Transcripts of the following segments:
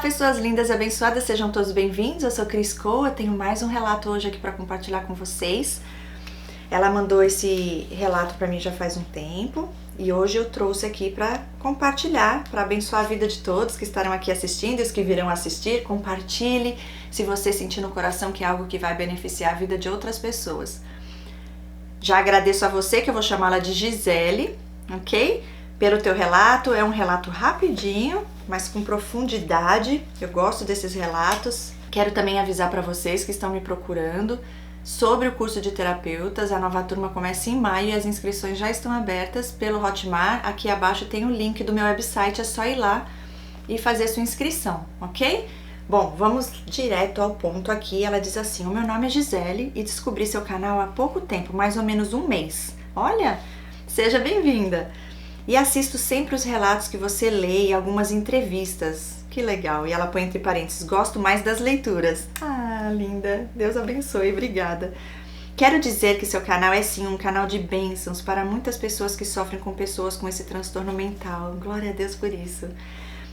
pessoas lindas e abençoadas, sejam todos bem-vindos. Eu sou Cris Coa, tenho mais um relato hoje aqui para compartilhar com vocês. Ela mandou esse relato para mim já faz um tempo e hoje eu trouxe aqui para compartilhar, para abençoar a vida de todos que estarão aqui assistindo e os que virão assistir. Compartilhe se você sentir no coração que é algo que vai beneficiar a vida de outras pessoas. Já agradeço a você, que eu vou chamá-la de Gisele, ok? Pelo teu relato, é um relato rapidinho, mas com profundidade. Eu gosto desses relatos. Quero também avisar para vocês que estão me procurando sobre o curso de terapeutas. A nova turma começa em maio e as inscrições já estão abertas pelo Hotmart. Aqui abaixo tem o link do meu website, é só ir lá e fazer sua inscrição, ok? Bom, vamos direto ao ponto aqui. Ela diz assim: o meu nome é Gisele e descobri seu canal há pouco tempo, mais ou menos um mês. Olha, seja bem-vinda! E assisto sempre os relatos que você lê e algumas entrevistas. Que legal! E ela põe entre parênteses: gosto mais das leituras. Ah, linda! Deus abençoe, obrigada. Quero dizer que seu canal é sim um canal de bênçãos para muitas pessoas que sofrem com pessoas com esse transtorno mental. Glória a Deus por isso.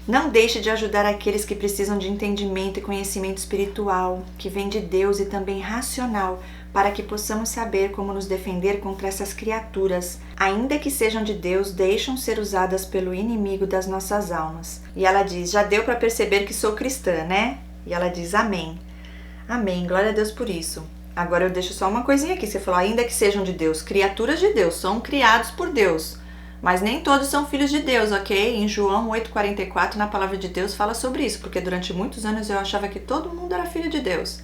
Não deixe de ajudar aqueles que precisam de entendimento e conhecimento espiritual, que vem de Deus e também racional, para que possamos saber como nos defender contra essas criaturas, ainda que sejam de Deus, deixam ser usadas pelo inimigo das nossas almas. E ela diz: já deu para perceber que sou cristã, né? E ela diz: amém. Amém, glória a Deus por isso. Agora eu deixo só uma coisinha aqui, você falou ainda que sejam de Deus, criaturas de Deus, são criados por Deus. Mas nem todos são filhos de Deus, ok? Em João 8,44, na palavra de Deus, fala sobre isso, porque durante muitos anos eu achava que todo mundo era filho de Deus.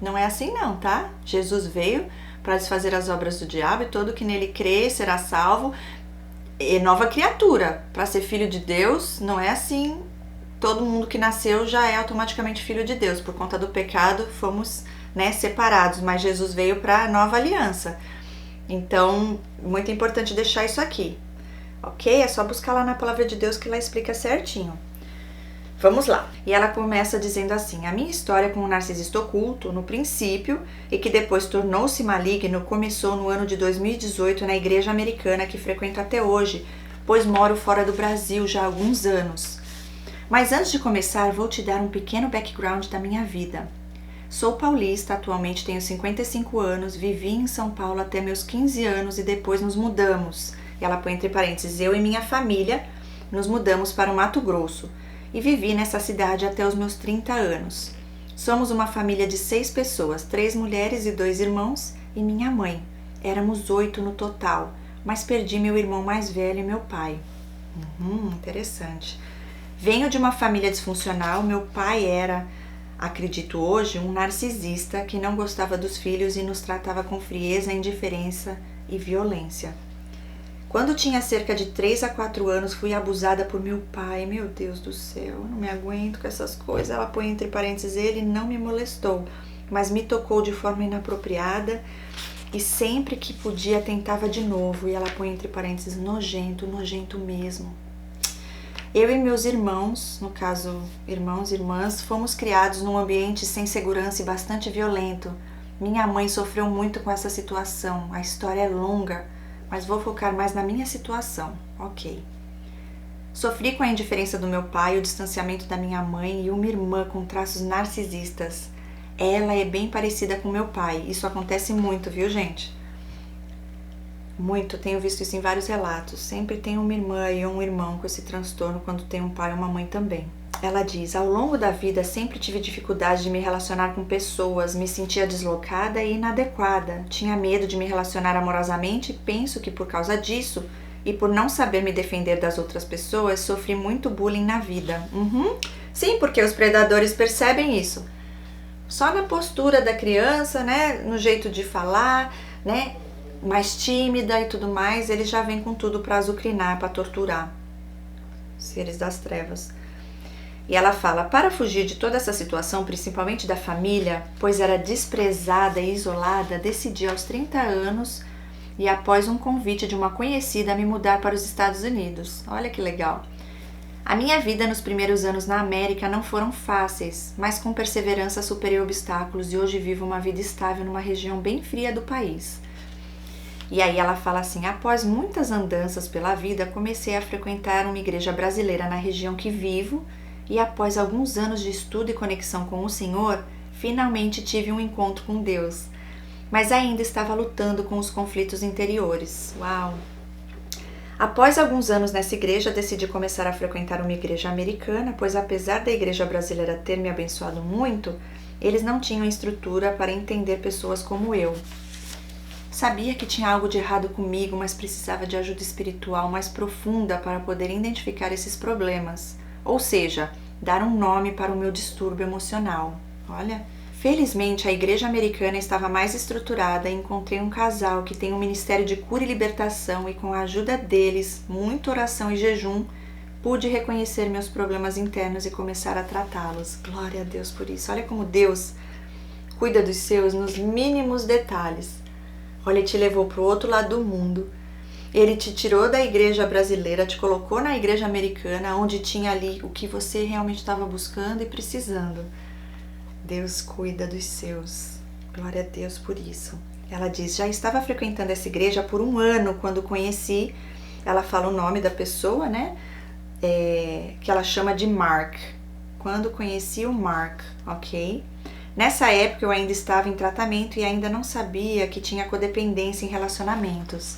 Não é assim não, tá? Jesus veio para desfazer as obras do diabo e todo que nele crê será salvo. E nova criatura, para ser filho de Deus, não é assim. Todo mundo que nasceu já é automaticamente filho de Deus. Por conta do pecado, fomos, separados, mas Jesus veio para a nova aliança. Então, muito importante deixar isso aqui. Ok? É só buscar lá na palavra de Deus que ela explica certinho. Vamos lá. E ela começa dizendo assim: a minha história com o narcisista oculto, no princípio, e que depois tornou-se maligno, começou no ano de 2018 na igreja americana que frequento até hoje, pois moro fora do Brasil já há alguns anos. Mas antes de começar, vou te dar um pequeno background da minha vida. Sou paulista, atualmente tenho 55 anos, vivi em São Paulo até meus 15 anos e depois nos mudamos. E ela põe entre parênteses: eu e minha família nos mudamos para o Mato Grosso e vivi nessa cidade até os meus 30 anos. Somos uma família de 6 pessoas, 3 mulheres e 2 irmãos e minha mãe. Éramos 8 no total, mas perdi meu irmão mais velho e meu pai. Interessante. Venho de uma família disfuncional. Meu pai era, acredito hoje, um narcisista que não gostava dos filhos e nos tratava com frieza, indiferença e violência. Quando tinha cerca de 3 a 4 anos, fui abusada por meu pai. Meu Deus do céu, não me aguento com essas coisas. Ela põe entre parênteses: ele não me molestou, mas me tocou de forma inapropriada e sempre que podia tentava de novo. E ela põe entre parênteses: nojento, nojento mesmo. Eu e meus irmãos, no caso irmãos e irmãs, fomos criados num ambiente sem segurança e bastante violento. Minha mãe sofreu muito com essa situação. A história é longa, mas vou focar mais na minha situação, ok. Sofri com a indiferença do meu pai, o distanciamento da minha mãe e uma irmã com traços narcisistas. Ela é bem parecida com meu pai. Isso acontece muito, viu, gente? Muito, tenho visto isso em vários relatos. Sempre tem uma irmã e um irmão com esse transtorno quando tem um pai ou uma mãe também. Ela diz: ao longo da vida sempre tive dificuldade de me relacionar com pessoas, me sentia deslocada e inadequada, tinha medo de me relacionar amorosamente e penso que por causa disso e por não saber me defender das outras pessoas, sofri muito bullying na vida. Sim, porque os predadores percebem isso. Só na postura da criança, no jeito de falar, mais tímida e tudo mais, eles já vêm com tudo para azucrinar, para torturar. Seres das trevas. E ela fala: para fugir de toda essa situação, principalmente da família, pois era desprezada e isolada, decidi aos 30 anos e após um convite de uma conhecida me mudar para os Estados Unidos. Olha que legal. A minha vida nos primeiros anos na América não foram fáceis, mas com perseverança superei obstáculos e hoje vivo uma vida estável numa região bem fria do país. E aí ela fala assim: após muitas andanças pela vida, comecei a frequentar uma igreja brasileira na região que vivo e após alguns anos de estudo e conexão com o Senhor, finalmente tive um encontro com Deus. Mas ainda estava lutando com os conflitos interiores. Uau! Após alguns anos nessa igreja, decidi começar a frequentar uma igreja americana, pois apesar da igreja brasileira ter me abençoado muito, eles não tinham estrutura para entender pessoas como eu. Sabia que tinha algo de errado comigo, mas precisava de ajuda espiritual mais profunda para poder identificar esses problemas, ou seja, dar um nome para o meu distúrbio emocional. Olha, felizmente a igreja americana estava mais estruturada e encontrei um casal que tem um ministério de cura e libertação e com a ajuda deles, muita oração e jejum, pude reconhecer meus problemas internos e começar a tratá-los. Glória a Deus por isso. Olha como Deus cuida dos seus nos mínimos detalhes. Olha, Ele te levou para o outro lado do mundo. Ele te tirou da igreja brasileira, te colocou na igreja americana, onde tinha ali o que você realmente estava buscando e precisando. Deus cuida dos seus. Glória a Deus por isso. Ela diz, já estava frequentando essa igreja por 1 ano quando conheci. Ela fala o nome da pessoa, né? Que ela chama de Mark. Quando conheci o Mark, ok? Nessa época eu ainda estava em tratamento e ainda não sabia que tinha codependência em relacionamentos.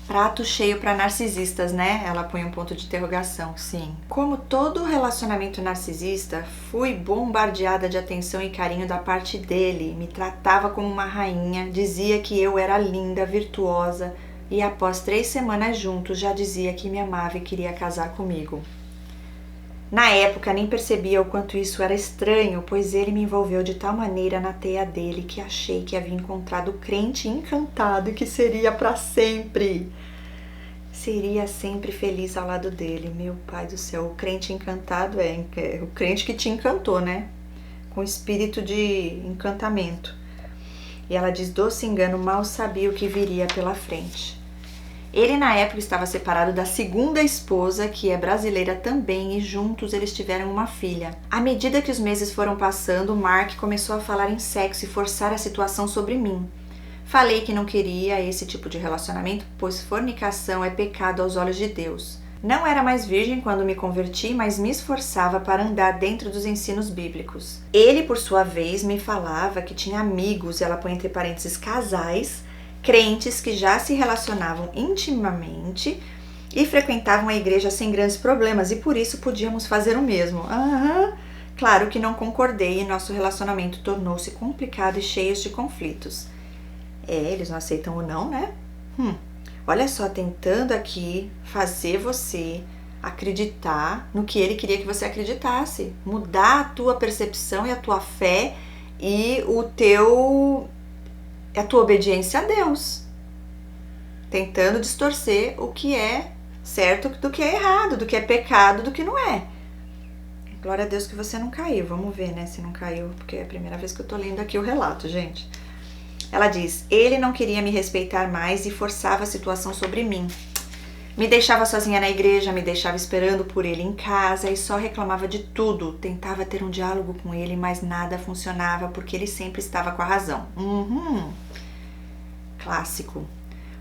Prato cheio para narcisistas, né? Ela põe um ponto de interrogação, sim. Como todo relacionamento narcisista, fui bombardeada de atenção e carinho da parte dele. Me tratava como uma rainha, dizia que eu era linda, virtuosa e após 3 semanas juntos já dizia que me amava e queria casar comigo. Na época nem percebia o quanto isso era estranho, pois ele me envolveu de tal maneira na teia dele que achei que havia encontrado o crente encantado e que seria para sempre. Seria sempre feliz ao lado dele. Meu pai do céu, o crente encantado é o crente que te encantou, né? Com espírito de encantamento. E ela diz, doce engano, mal sabia o que viria pela frente. Ele na época estava separado da segunda esposa, que é brasileira também, e juntos eles tiveram uma filha. À medida que os meses foram passando, Mark começou a falar em sexo e forçar a situação sobre mim. Falei que não queria esse tipo de relacionamento, pois fornicação é pecado aos olhos de Deus. Não era mais virgem quando me converti, mas me esforçava para andar dentro dos ensinos bíblicos. Ele, por sua vez, me falava que tinha amigos, ela põe entre parênteses casais, crentes que já se relacionavam intimamente e frequentavam a igreja sem grandes problemas e por isso podíamos fazer o mesmo. Claro que não concordei e nosso relacionamento tornou-se complicado e cheio de conflitos. Eles não aceitam o não, né? Olha só, tentando aqui fazer você acreditar no que ele queria que você acreditasse. Mudar a tua percepção e a tua fé e a tua obediência a Deus, tentando distorcer o que é certo do que é errado, do que é pecado, do que não é. Glória a Deus que você não caiu. Vamos ver, né, se não caiu, porque é a primeira vez que eu tô lendo aqui o relato, gente. Ela diz, ele não queria me respeitar mais e forçava a situação sobre mim. Me deixava sozinha na igreja, me deixava esperando por ele em casa e só reclamava de tudo. Tentava ter um diálogo com ele, mas nada funcionava porque ele sempre estava com a razão. Clássico.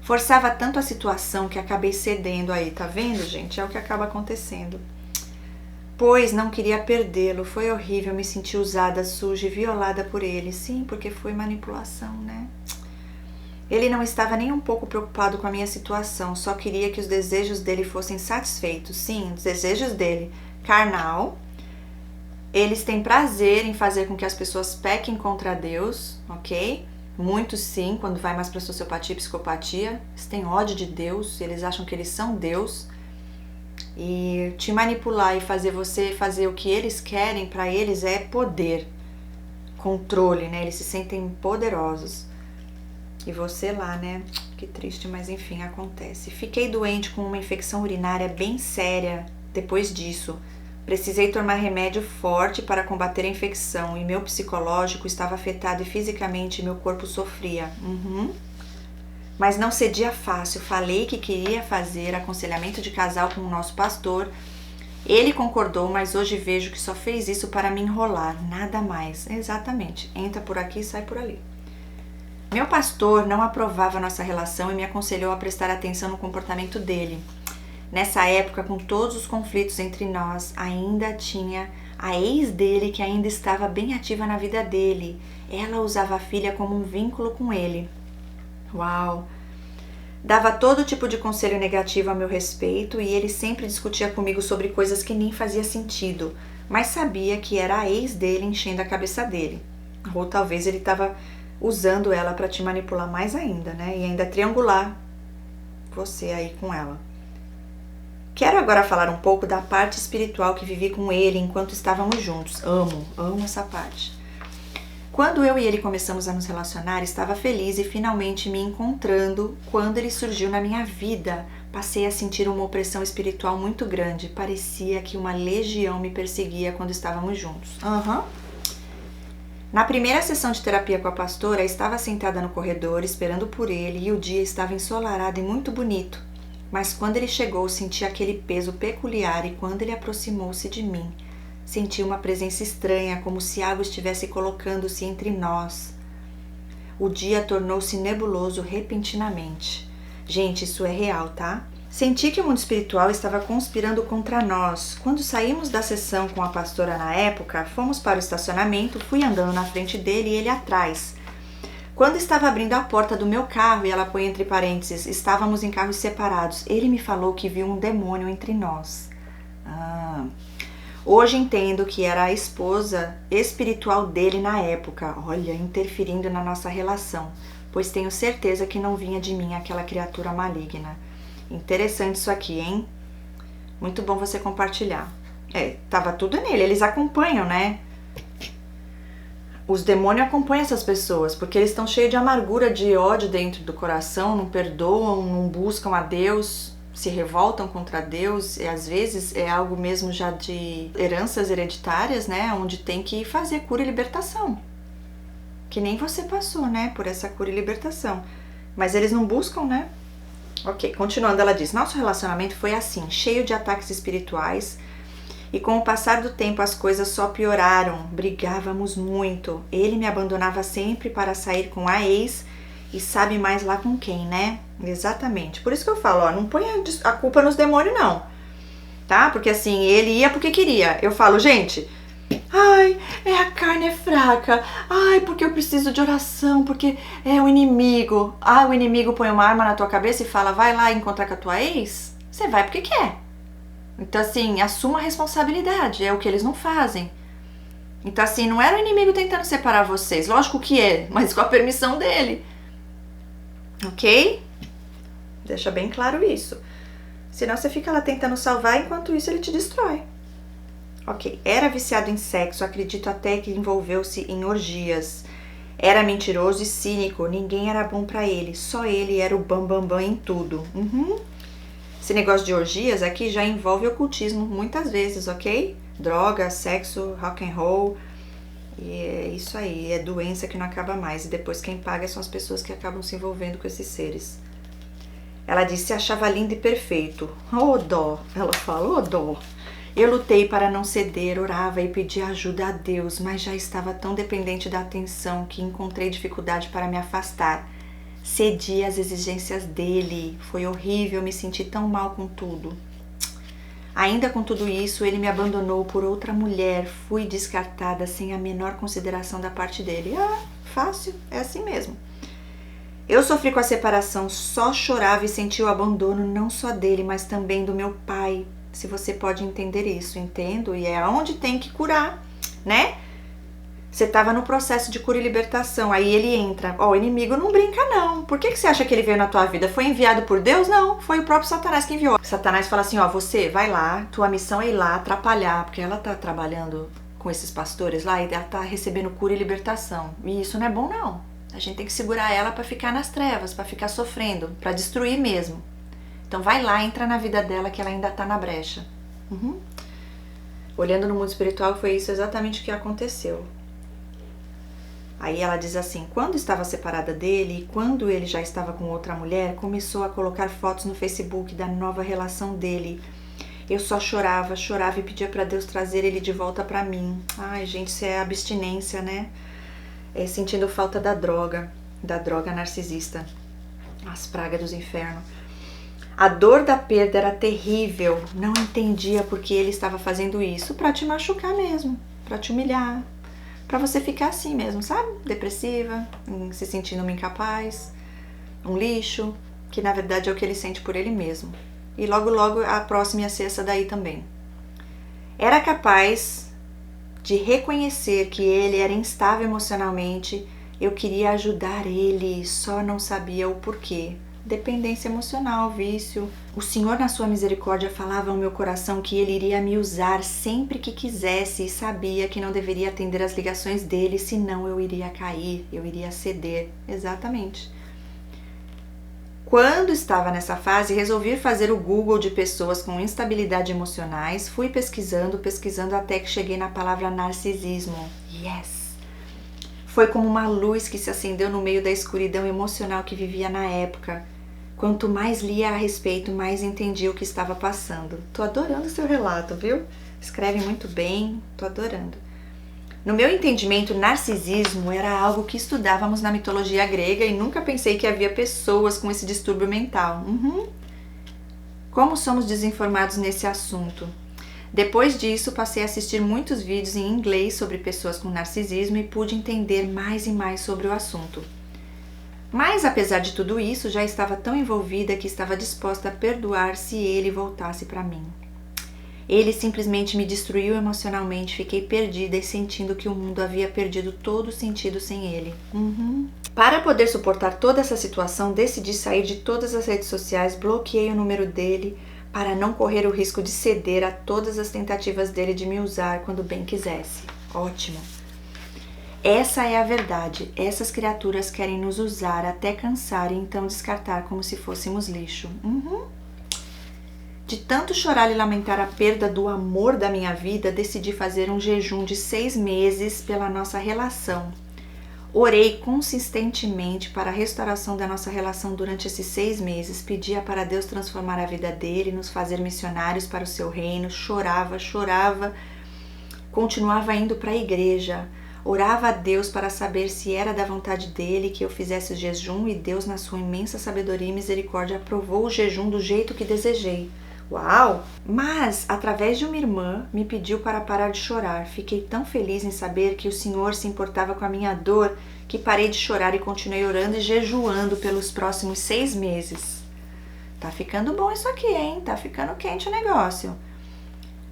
Forçava tanto a situação que acabei cedendo aí, tá vendo, gente? É o que acaba acontecendo. Pois não queria perdê-lo, foi horrível, me senti usada, suja e violada por ele. Sim, porque foi manipulação, né? Ele não estava nem um pouco preocupado com a minha situação, só queria que os desejos dele fossem satisfeitos. Sim, os desejos dele, carnal. Eles têm prazer em fazer com que as pessoas pequem contra Deus, ok? Muitos sim, quando vai mais para sociopatia e psicopatia, eles têm ódio de Deus, eles acham que eles são Deus. E te manipular e fazer você fazer o que eles querem, para eles é poder, controle, né? Eles se sentem poderosos. E você lá, né? Que triste, mas enfim, acontece. Fiquei doente com uma infecção urinária bem séria depois disso. Precisei tomar remédio forte para combater a infecção e meu psicológico estava afetado e fisicamente meu corpo sofria. Mas não cedia fácil. Falei que queria fazer aconselhamento de casal com o nosso pastor. Ele concordou, mas hoje vejo que só fez isso para me enrolar, nada mais. Exatamente. Entra por aqui e sai por ali. Meu pastor não aprovava nossa relação e me aconselhou a prestar atenção no comportamento dele. Nessa época, com todos os conflitos entre nós, ainda tinha a ex dele que ainda estava bem ativa na vida dele. Ela usava a filha como um vínculo com ele. Uau! Dava todo tipo de conselho negativo a meu respeito e ele sempre discutia comigo sobre coisas que nem fazia sentido, mas sabia que era a ex dele enchendo a cabeça dele. Ou talvez ele estava usando ela para te manipular mais ainda, né? E ainda triangular você aí com ela. Quero agora falar um pouco da parte espiritual que vivi com ele enquanto estávamos juntos. Amo essa parte. Quando eu e ele começamos a nos relacionar, estava feliz e finalmente me encontrando quando ele surgiu na minha vida. Passei a sentir uma opressão espiritual muito grande. Parecia que uma legião me perseguia quando estávamos juntos. Na primeira sessão de terapia com a pastora, estava sentada no corredor esperando por ele e o dia estava ensolarado e muito bonito. Mas quando ele chegou, senti aquele peso peculiar e quando ele aproximou-se de mim, senti uma presença estranha, como se algo estivesse colocando-se entre nós. O dia tornou-se nebuloso repentinamente. Gente, isso é real, tá? Senti que o mundo espiritual estava conspirando contra nós. Quando saímos da sessão com a pastora na época, fomos para o estacionamento, fui andando na frente dele e ele atrás. Quando estava abrindo a porta do meu carro, e ela põe entre parênteses, estávamos em carros separados, ele me falou que viu um demônio entre nós. Hoje entendo que era a esposa espiritual dele na época, olha, interferindo na nossa relação, pois tenho certeza que não vinha de mim aquela criatura maligna. Interessante isso aqui, hein? Muito bom você compartilhar. Tava tudo nele, eles acompanham, né? Os demônios acompanham essas pessoas, porque eles estão cheios de amargura, de ódio dentro do coração, não perdoam, não buscam a Deus, se revoltam contra Deus, e às vezes é algo mesmo já de heranças hereditárias, né, onde tem que fazer cura e libertação. Que nem você passou, né, por essa cura e libertação. Mas eles não buscam, né? Ok, continuando, ela diz, nosso relacionamento foi assim, cheio de ataques espirituais, e com o passar do tempo as coisas só pioraram, brigávamos muito. Ele me abandonava sempre para sair com a ex e sabe mais lá com quem, né? Exatamente. Por isso que eu falo, ó, não põe a culpa nos demônios não, tá? Porque assim, ele ia porque queria. Eu falo, gente, a carne é fraca, porque eu preciso de oração, porque é o inimigo. O inimigo põe uma arma na tua cabeça e fala, vai lá encontrar com a tua ex? Você vai porque quer. Então, assim, assuma a responsabilidade, é o que eles não fazem. Então, assim, não era o inimigo tentando separar vocês, lógico que é, mas com a permissão dele. Ok? Deixa bem claro isso. Senão você fica lá tentando salvar, enquanto isso ele te destrói. Ok, era viciado em sexo, acredito até que envolveu-se em orgias. Era mentiroso e cínico, ninguém era bom pra ele, só ele era o bambambam em tudo. Esse negócio de orgias aqui já envolve ocultismo muitas vezes, ok? Droga, sexo, rock and roll, e é isso aí, é doença que não acaba mais. E depois quem paga são as pessoas que acabam se envolvendo com esses seres. Ela disse, se achava lindo e perfeito. Dó, ela fala, dó. Eu lutei para não ceder, orava e pedia ajuda a Deus, mas já estava tão dependente da atenção que encontrei dificuldade para me afastar. Cedi às exigências dele, foi horrível, me senti tão mal com tudo. Ainda com tudo isso, ele me abandonou por outra mulher, fui descartada sem a menor consideração da parte dele. Fácil, é assim mesmo. Eu sofri com a separação, só chorava e senti o abandono não só dele, mas também do meu pai. Se você pode entender isso, entendo, e é onde tem que curar, né? Você estava no processo de cura e libertação, aí ele entra. O inimigo não brinca não. Por que você acha que ele veio na tua vida? Foi enviado por Deus? Não, foi o próprio Satanás que enviou. Satanás fala assim, você vai lá, tua missão é ir lá atrapalhar, porque ela tá trabalhando com esses pastores lá e ela tá recebendo cura e libertação. E isso não é bom não. A gente tem que segurar ela para ficar nas trevas, para ficar sofrendo, para destruir mesmo. Então vai lá, entra na vida dela que ela ainda tá na brecha. Olhando no mundo espiritual, foi isso exatamente o que aconteceu. Aí ela diz assim, quando estava separada dele e quando ele já estava com outra mulher, começou a colocar fotos no Facebook da nova relação dele. Eu só chorava e pedia para Deus trazer ele de volta para mim. Gente, isso é abstinência, né? É sentindo falta da droga narcisista, as pragas dos infernos. A dor da perda era terrível, não entendia por que ele estava fazendo isso, para te machucar mesmo, para te humilhar, para você ficar assim mesmo, sabe? Depressiva, se sentindo uma incapaz, um lixo, que na verdade é o que ele sente por ele mesmo. E logo logo a próxima ia ser essa daí também. Era capaz de reconhecer que ele era instável emocionalmente, eu queria ajudar ele, só não sabia o porquê. Dependência emocional, vício. O Senhor, na sua misericórdia, falava ao meu coração que Ele iria me usar sempre que quisesse e sabia que não deveria atender às ligações dele, senão eu iria cair, eu iria ceder. Exatamente. Quando estava nessa fase, resolvi fazer o Google de pessoas com instabilidade emocionais, fui pesquisando até que cheguei na palavra narcisismo. Yes! Foi como uma luz que se acendeu no meio da escuridão emocional que vivia na época. Quanto mais lia a respeito, mais entendi o que estava passando. Tô adorando seu relato, viu? Escreve muito bem, tô adorando. No meu entendimento, narcisismo era algo que estudávamos na mitologia grega e nunca pensei que havia pessoas com esse distúrbio mental. Como somos desinformados nesse assunto? Depois disso, passei a assistir muitos vídeos em inglês sobre pessoas com narcisismo e pude entender mais e mais sobre o assunto. Mas, apesar de tudo isso, já estava tão envolvida que estava disposta a perdoar se ele voltasse para mim. Ele simplesmente me destruiu emocionalmente, fiquei perdida e sentindo que o mundo havia perdido todo o sentido sem ele. Para poder suportar toda essa situação, decidi sair de todas as redes sociais, bloqueei o número dele para não correr o risco de ceder a todas as tentativas dele de me usar quando bem quisesse. Ótimo! Essa é a verdade. Essas criaturas querem nos usar até cansar e então descartar como se fôssemos lixo. De tanto chorar e lamentar a perda do amor da minha vida, decidi fazer um jejum de 6 meses pela nossa relação. Orei consistentemente para a restauração da nossa relação durante esses 6 meses. Pedia para Deus transformar a vida dele, nos fazer missionários para o seu reino. Chorava, continuava indo para a igreja. Orava a Deus para saber se era da vontade dele que eu fizesse o jejum e Deus, na sua imensa sabedoria e misericórdia, aprovou o jejum do jeito que desejei. Uau! Mas, através de uma irmã, me pediu para parar de chorar. Fiquei tão feliz em saber que o Senhor se importava com a minha dor que parei de chorar e continuei orando e jejuando pelos próximos 6 meses. Tá ficando bom isso aqui, hein? Tá ficando quente o negócio.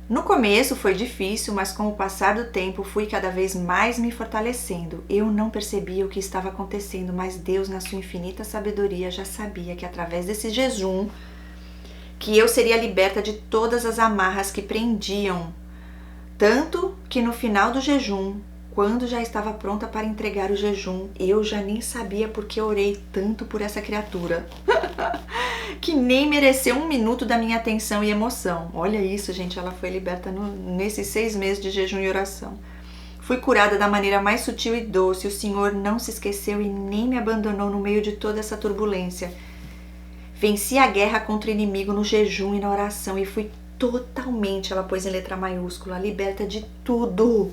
No começo foi difícil, mas com o passar do tempo fui cada vez mais me fortalecendo. Eu não percebia o que estava acontecendo, mas Deus, na sua infinita sabedoria, já sabia que através desse jejum que eu seria liberta de todas as amarras que prendiam. Tanto que no final do jejum, quando já estava pronta para entregar o jejum, eu já nem sabia por que orei tanto por essa criatura. Que nem mereceu 1 minuto da minha atenção e emoção. Olha isso, gente, ela foi liberta nesses 6 meses de jejum e oração. Fui curada da maneira mais sutil e doce. O Senhor não se esqueceu e nem me abandonou no meio de toda essa turbulência. Venci a guerra contra o inimigo no jejum e na oração e fui totalmente, ela pôs em letra maiúscula, liberta de tudo.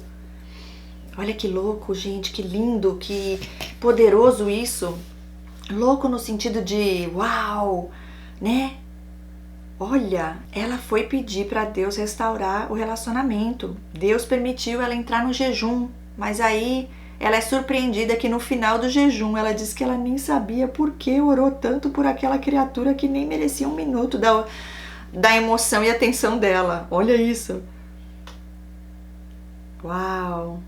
Olha que louco, gente, que lindo, que poderoso isso. Louco no sentido de uau, né? Olha, ela foi pedir para Deus restaurar o relacionamento. Deus permitiu ela entrar no jejum, mas aí ela é surpreendida que no final do jejum ela diz que ela nem sabia por que orou tanto por aquela criatura que nem merecia 1 minuto da emoção e atenção dela. Olha isso. Uau!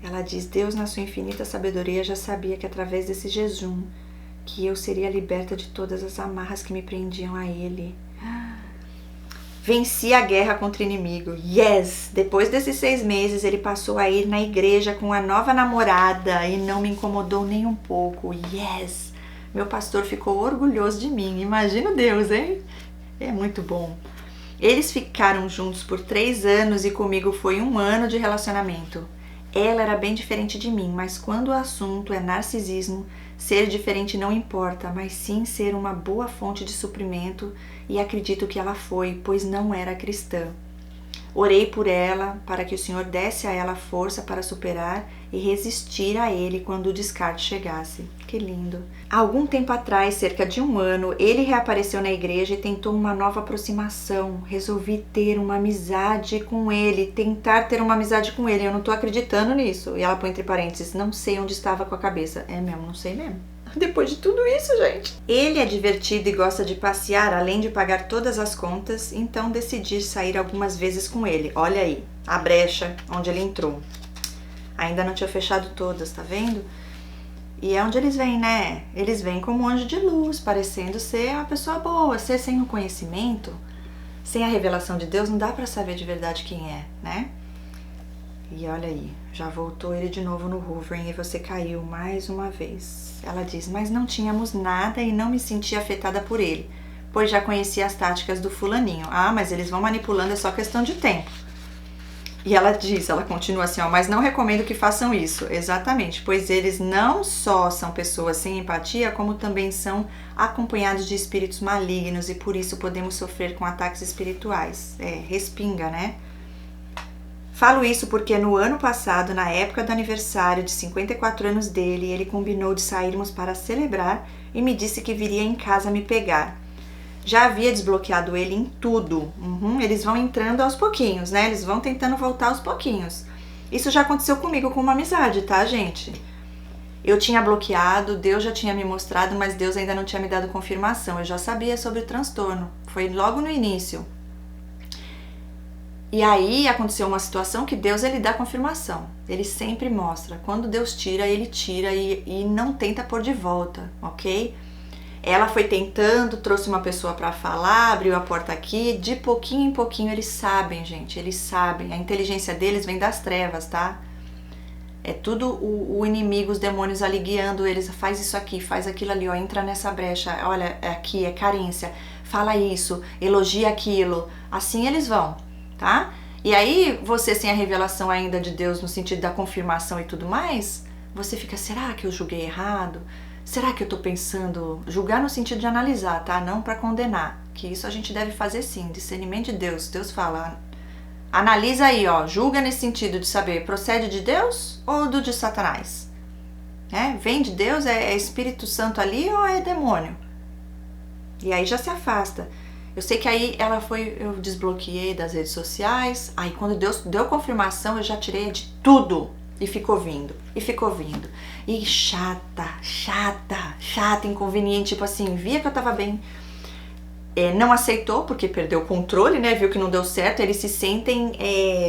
Ela diz, Deus na sua infinita sabedoria já sabia que através desse jejum que eu seria liberta de todas as amarras que me prendiam a ele. Venci a guerra contra o inimigo. Yes! Depois desses 6 meses, ele passou a ir na igreja com a nova namorada e não me incomodou nem um pouco. Yes! Meu pastor ficou orgulhoso de mim. Imagina Deus, hein? É muito bom. Eles ficaram juntos por 3 anos e comigo foi 1 ano de relacionamento. Ela era bem diferente de mim, mas quando o assunto é narcisismo, ser diferente não importa, mas sim ser uma boa fonte de suprimento, e acredito que ela foi, pois não era cristã. Orei por ela, para que o Senhor desse a ela força para superar, e resistir a ele quando o descarte chegasse. Que lindo! Há algum tempo atrás, cerca de 1 ano, ele reapareceu na igreja e tentou uma nova aproximação. Resolvi ter uma amizade com ele, tentar ter uma amizade com ele. Eu não tô acreditando nisso. E ela põe entre parênteses, não sei onde estava com a cabeça. É mesmo, não sei mesmo. Depois de tudo isso, gente. Ele é divertido e gosta de passear, além de pagar todas as contas, então decidi sair algumas vezes com ele. Olha aí, a brecha onde ele entrou. Ainda não tinha fechado todas, tá vendo? E é onde eles vêm, né? Eles vêm como um anjo de luz, parecendo ser uma pessoa boa. Ser sem o conhecimento, sem a revelação de Deus, não dá pra saber de verdade quem é, né? E olha aí, já voltou ele de novo no hoovering e você caiu mais uma vez. Ela diz, mas não tínhamos nada e não me sentia afetada por ele, pois já conhecia as táticas do fulaninho. Ah, mas eles vão manipulando, é só questão de tempo. E ela diz, ela continua assim, ó, mas não recomendo que façam isso. Exatamente, pois eles não só são pessoas sem empatia, como também são acompanhados de espíritos malignos e por isso podemos sofrer com ataques espirituais. É, respinga, né? Falo isso porque no ano passado, na época do aniversário de 54 anos dele, ele combinou de sairmos para celebrar e me disse que viria em casa me pegar. Já havia desbloqueado ele em tudo. Eles vão entrando aos pouquinhos, né? Eles vão tentando voltar aos pouquinhos. Isso já aconteceu comigo com uma amizade, tá, gente? Eu tinha bloqueado, Deus já tinha me mostrado, mas Deus ainda não tinha me dado confirmação. Eu já sabia sobre o transtorno. Foi logo no início. E aí aconteceu uma situação que Deus, ele dá confirmação. Ele sempre mostra. Quando Deus tira, ele tira e não tenta pôr de volta, ok? Ela foi tentando, trouxe uma pessoa para falar, abriu a porta aqui, de pouquinho em pouquinho eles sabem, gente, eles sabem. A inteligência deles vem das trevas, tá? É tudo o inimigo, os demônios ali guiando eles, faz isso aqui, faz aquilo ali, ó, entra nessa brecha, olha, aqui é carência, fala isso, elogia aquilo, assim eles vão, tá? E aí, você sem a revelação ainda de Deus no sentido da confirmação e tudo mais, você fica, será que eu julguei errado? Será que eu tô pensando, julgar no sentido de analisar, tá? Não para condenar, que isso a gente deve fazer sim, discernimento de Deus. Deus fala, analisa aí, ó, julga nesse sentido de saber, procede de Deus ou do de Satanás? Vem de Deus, é Espírito Santo ali ou é demônio? E aí já se afasta. Eu sei que aí eu desbloqueei das redes sociais, aí quando Deus deu confirmação eu já tirei de tudo. E ficou vindo, e ficou vindo. E chata, inconveniente, tipo assim, via que eu tava bem. Não aceitou, porque perdeu o controle, né? Viu que não deu certo, eles se sentem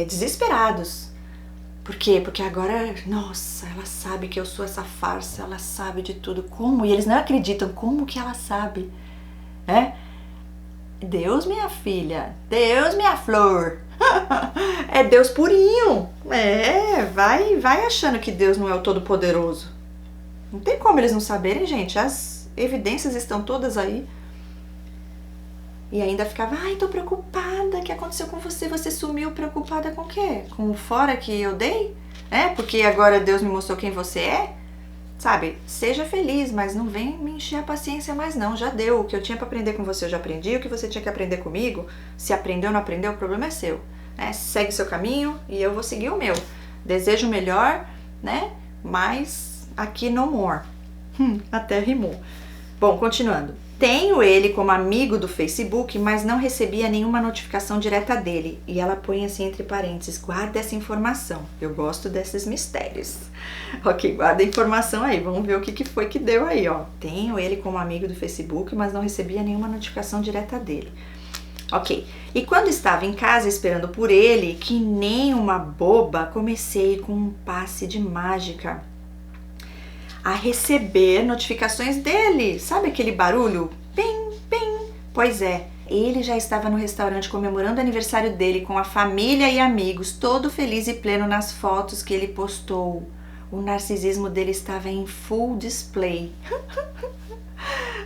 desesperados. Por quê? Porque agora, nossa, ela sabe que eu sou essa farsa, ela sabe de tudo. Como? E eles não acreditam, como que ela sabe? Deus, minha filha, Deus, minha flor. É Deus purinho. Vai achando que Deus não é o Todo-Poderoso. Não tem como eles não saberem, gente. As evidências estão todas aí. E ainda ficava, ai, tô preocupada. O que aconteceu com você? Você sumiu preocupada com o quê? Com o fora que eu dei? Porque agora Deus me mostrou quem você é? Sabe, seja feliz, mas não vem me encher a paciência mais não, já deu. O que eu tinha para aprender com você eu já aprendi, o que você tinha que aprender comigo, se aprendeu ou não aprendeu, o problema é seu. Segue seu caminho e eu vou seguir o meu. Desejo o melhor, né? Mas aqui no more. Até rimou. Bom, continuando. Tenho ele como amigo do Facebook, mas não recebia nenhuma notificação direta dele. E ela põe assim entre parênteses, guarda essa informação. Eu gosto desses mistérios. Ok, guarda a informação aí, vamos ver o que foi que deu aí, ó. Tenho ele como amigo do Facebook, mas não recebia nenhuma notificação direta dele. Ok, e quando estava em casa esperando por ele, que nem uma boba, comecei com um passe de mágica a receber notificações dele. Sabe aquele barulho? Bim, bim. Pois é, ele já estava no restaurante comemorando o aniversário dele com a família e amigos, todo feliz e pleno nas fotos que ele postou. O narcisismo dele estava em full display.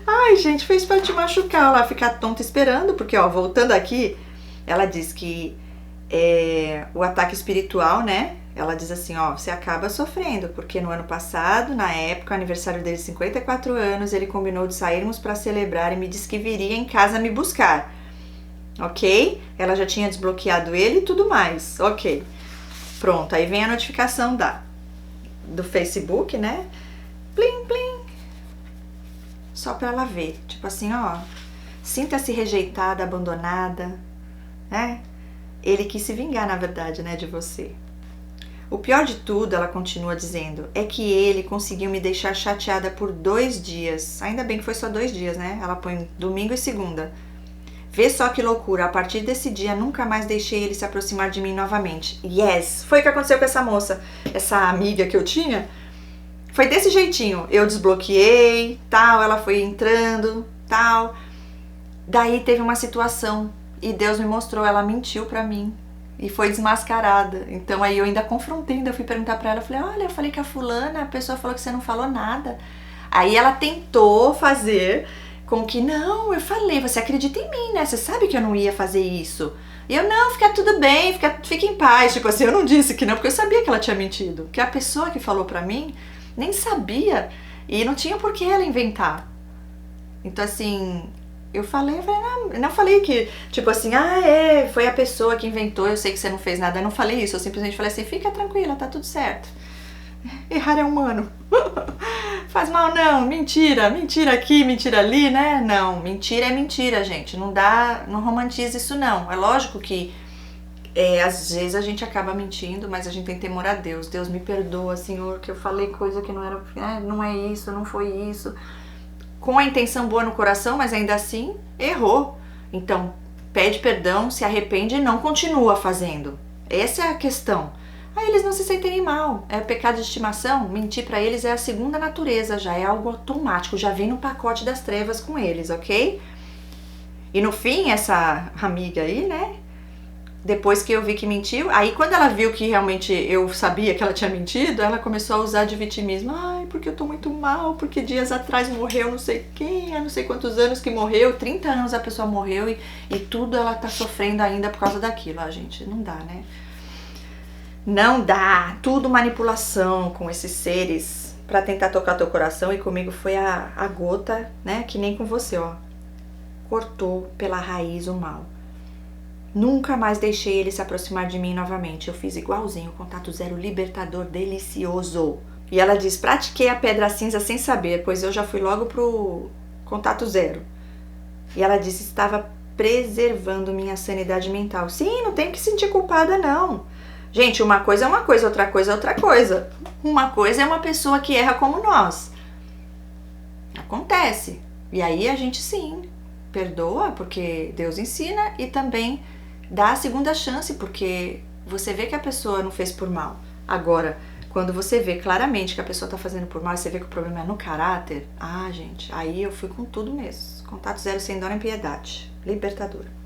Ai, gente, fez pra te machucar lá, ficar tonta esperando, porque, ó, voltando aqui, ela diz que o ataque espiritual, né? Ela diz assim, ó, você acaba sofrendo, porque no ano passado, na época, o aniversário dele de 54 anos, ele combinou de sairmos para celebrar e me disse que viria em casa me buscar, ok? Ela já tinha desbloqueado ele e tudo mais, ok. Pronto, aí vem a notificação do Facebook, né? Plim, plim. Só pra ela ver. Tipo assim, ó. Sinta-se rejeitada, abandonada, né? Ele quis se vingar, na verdade, né, de você. O pior de tudo, ela continua dizendo, é que ele conseguiu me deixar chateada por 2 dias. Ainda bem que foi só 2 dias, né? Ela põe domingo e segunda. Vê só que loucura, a partir desse dia nunca mais deixei ele se aproximar de mim novamente. Yes! Foi o que aconteceu com essa moça, essa amiga que eu tinha. Foi desse jeitinho, eu desbloqueei, tal, ela foi entrando, tal. Daí teve uma situação e Deus me mostrou, ela mentiu pra mim. E foi desmascarada. Então aí eu ainda confrontei, ainda fui perguntar pra ela, eu falei, olha, eu falei que a fulana, a pessoa falou que você não falou nada. Aí ela tentou fazer com que, não, eu falei, você acredita em mim, né? Você sabe que eu não ia fazer isso. E eu, não, fica tudo bem, fica em paz. Tipo assim, eu não disse que não, porque eu sabia que ela tinha mentido. Que a pessoa que falou pra mim nem sabia e não tinha por que ela inventar. Então assim, eu falei, não falei que, tipo assim, foi a pessoa que inventou, eu sei que você não fez nada. Eu não falei isso, eu simplesmente falei assim, fica tranquila, tá tudo certo. Errar é humano. Faz mal não, mentira aqui, mentira ali, né? Não, mentira é mentira, gente. Não dá, não romantiza isso não. É lógico que às vezes a gente acaba mentindo, mas a gente tem temor a Deus. Deus me perdoa, Senhor, que eu falei coisa que não era, não é isso, não foi isso. Com a intenção boa no coração, mas ainda assim errou. Então, pede perdão, se arrepende e não continua fazendo. Essa é a questão. Aí eles não se sentem mal. É pecado de estimação, mentir pra eles é a segunda natureza, já é algo automático, já vem no pacote das trevas com eles, ok? E no fim, essa amiga aí, né? Depois que eu vi que mentiu, aí quando ela viu que realmente eu sabia que ela tinha mentido, ela começou a usar de vitimismo. Ai, porque eu tô muito mal, porque dias atrás morreu não sei quem, há não sei quantos anos que morreu, 30 anos a pessoa morreu e tudo ela tá sofrendo ainda por causa daquilo. Ah, gente, não dá, né? Não dá, tudo manipulação com esses seres pra tentar tocar teu coração, e comigo foi a gota, né, que nem com você, ó. Cortou pela raiz o mal. Nunca mais deixei ele se aproximar de mim novamente. Eu fiz igualzinho, contato zero, libertador, delicioso. E ela diz, pratiquei a pedra cinza sem saber, pois eu já fui logo pro contato zero. E ela disse, estava preservando minha sanidade mental. Sim, não tem que se sentir culpada não. Gente, uma coisa é uma coisa, outra coisa é outra coisa. Uma coisa é uma pessoa que erra como nós. Acontece. E aí a gente sim, perdoa, porque Deus ensina, e também dá a segunda chance, porque você vê que a pessoa não fez por mal. Agora, quando você vê claramente que a pessoa tá fazendo por mal, e você vê que o problema é no caráter, gente, aí eu fui com tudo mesmo. Contato zero, sem dó nem piedade. Libertadora.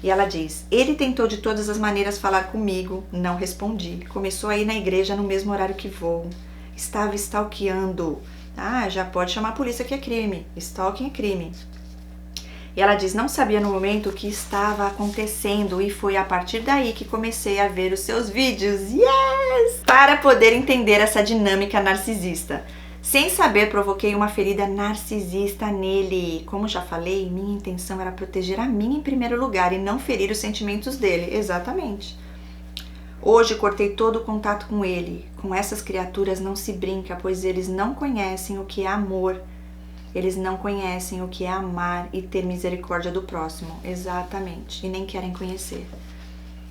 E ela diz, ele tentou de todas as maneiras falar comigo, não respondi. Começou a ir na igreja no mesmo horário que vou. Estava stalkeando. Já pode chamar a polícia que é crime. Stalking é crime. E ela diz, não sabia no momento o que estava acontecendo, e foi a partir daí que comecei a ver os seus vídeos. Yes! Para poder entender essa dinâmica narcisista. Sem saber, provoquei uma ferida narcisista nele. Como já falei, minha intenção era proteger a mim em primeiro lugar e não ferir os sentimentos dele. Exatamente. Hoje cortei todo o contato com ele. Com essas criaturas não se brinca, pois eles não conhecem o que é amor. Eles não conhecem o que é amar e ter misericórdia do próximo. Exatamente. E nem querem conhecer.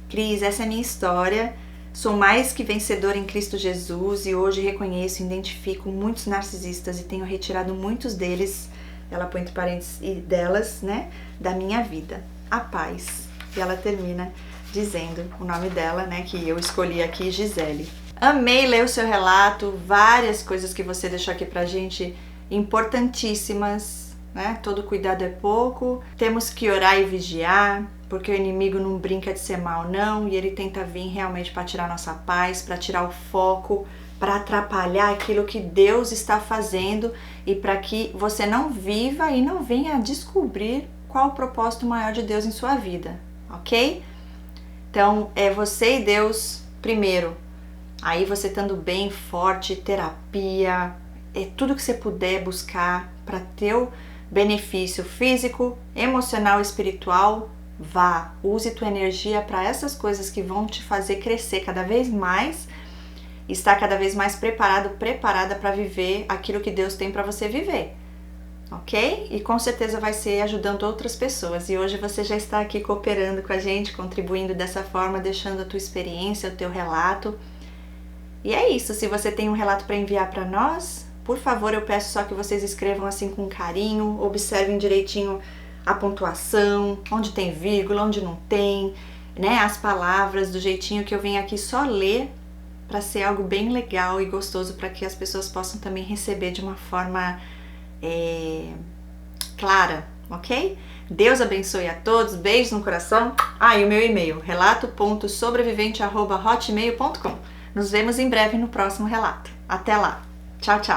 Cris, essa é a minha história. Sou mais que vencedora em Cristo Jesus e hoje reconheço e identifico muitos narcisistas e tenho retirado muitos deles, ela põe entre parênteses, e delas, né, da minha vida. A paz. E ela termina dizendo o nome dela, né, que eu escolhi aqui, Gisele. Amei ler o seu relato, várias coisas que você deixou aqui pra gente, importantíssimas, né? Todo cuidado é pouco, temos que orar e vigiar, porque o inimigo não brinca de ser mal não, e ele tenta vir realmente para tirar nossa paz, para tirar o foco, para atrapalhar aquilo que Deus está fazendo e para que você não viva e não venha a descobrir qual o propósito maior de Deus em sua vida, ok? Então é você e Deus primeiro, aí você estando bem, forte, terapia, tudo que você puder buscar para teu benefício físico, emocional e espiritual, use tua energia para essas coisas que vão te fazer crescer cada vez mais estar cada vez mais preparada para viver aquilo que Deus tem para você viver. Ok? E com certeza vai ser ajudando outras pessoas. E hoje você já está aqui cooperando com a gente, contribuindo dessa forma, deixando a tua experiência, o teu relato. E é isso. Se você tem um relato para enviar para nós, por favor, eu peço só que vocês escrevam assim com carinho, observem direitinho a pontuação, onde tem vírgula, onde não tem, né? As palavras, do jeitinho que eu venho aqui só ler, para ser algo bem legal e gostoso para que as pessoas possam também receber de uma forma clara, ok? Deus abençoe a todos, beijos no coração. E o meu e-mail, relato.sobrevivente@hotmail.com. Nos vemos em breve no próximo relato. Até lá. Tchau, tchau.